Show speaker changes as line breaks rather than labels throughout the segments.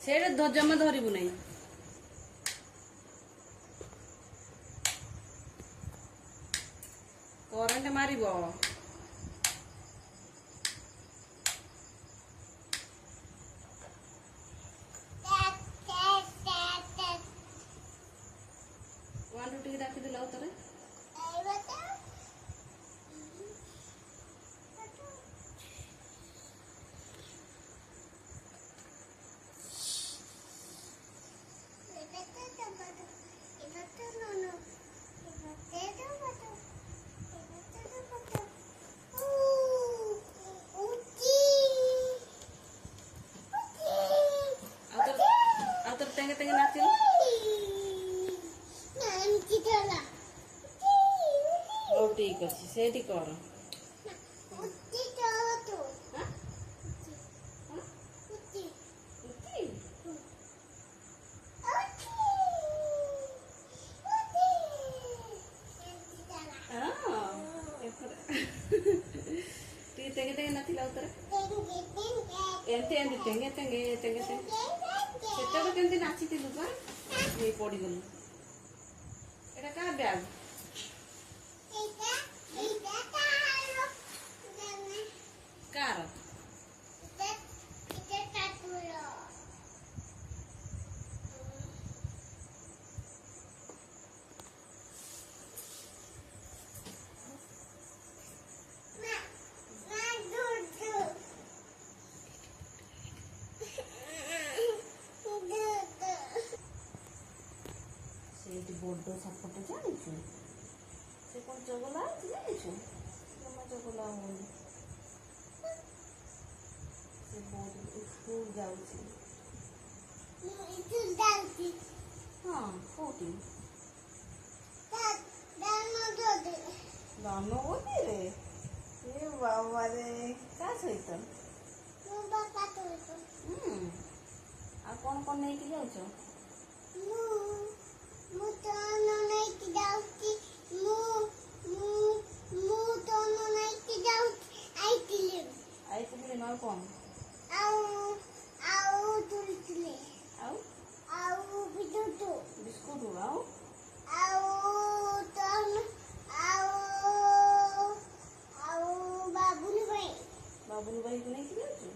ସେଇଟା ଜମା ଧରିବୁ ନାହିଁ। କରେଣ୍ଟ ମାରିବ। ୱାନ୍ ଟିକେ ଡାକିଦେଲେ ଆଉ ଥରେ। টেঙ্গে টেঙ্গে নাচিল। ହଉ ଠିକ ଅଛି ସେଇଠି କର। ଟିକେ ଟେଙ୍ଗେ ଟେଙ୍ଗେ ନାଚିଲା ଉତରେ ଏମିତି ଏମିତି ଟେଙ୍ଗେ ଟେଙ୍ଗେ ଟେଙ୍ଗେ ଟେଙ୍ଗେ ସେତେବେଳେ କେମିତି ନାଚିଥିଲୁ ପା ପଡ଼ିଗଲୁ। ଏଇଟା କାହା ବ୍ୟାଗ? କାର? ସେଇଠି ବଡ଼ ସାପଟେ ଜାଣିଛୁ? ସେ କ'ଣ ଚଗଲା ଅଛି ଜାଣିଛୁ? ଜମା ଚଗଲା ହଉନି। ସେ ବହୁତ ସ୍କୁଲ ଯାଉଛି। ହଁ କୋଉଠି? ଦାନଗଦିରେ? ଏ ବାବାରେ କାହା ସହିତ? ଆଉ କ'ଣ କ'ଣ ନେଇକି ଯାଉଛ? ଆଇସ୍କ୍ରିମ୍ ଆଉ କ'ଣ? ବିସ୍କୁଟ ବାବୁଲ ଭାଇକୁ ନେଇକି ଯାଉଛୁ?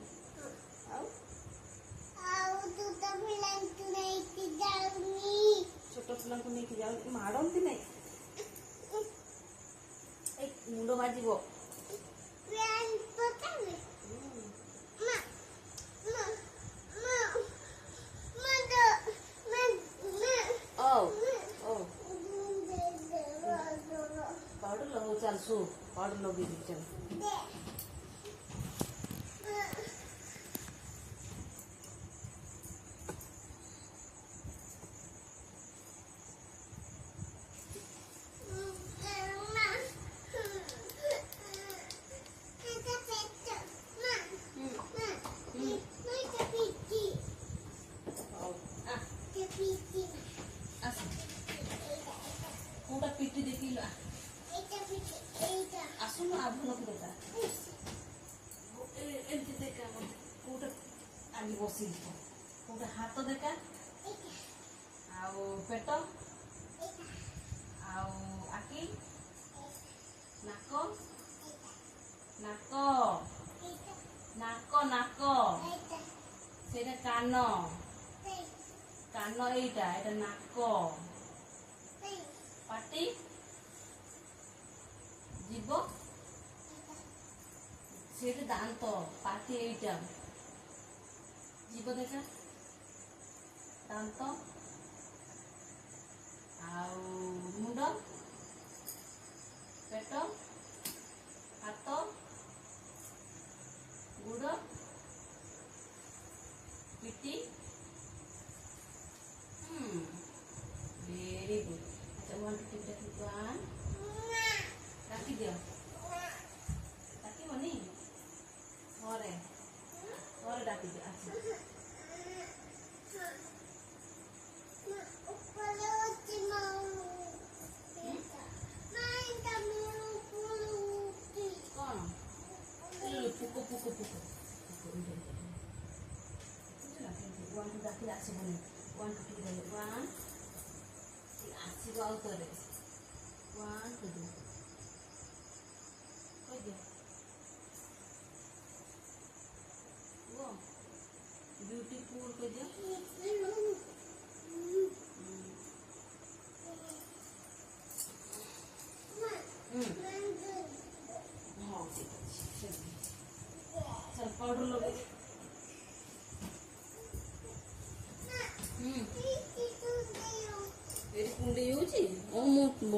ଛୋଟ ପିଲାଙ୍କୁ ନେଇକି ଯାଉ ମାଡ଼ନ୍ତି ନାଇଁ? ଏ ମୁଣ୍ଡ ବାଜିବ। पाउडर लगाओ चल सो पाउडर लगी चल कोटा पिटी देखिला आसुन आभन को देखा एमती देखा कोटा आगे बसी कोटा हाथ देखा आउ पेट आउ आखि नाक नाक नाक नाक सेटा कान कान एटा एटा नाक पाटी जीव से दांत पाटी एटा जीव देखा दांत मुंड पेट हाथ गुड़ पिटी वेरी गुड अच्छा वन टू थ्री वन रखी दियो ଆସିବନି 1 2 3 1 ଆସିବ ଆଉ ଥରେ 1 2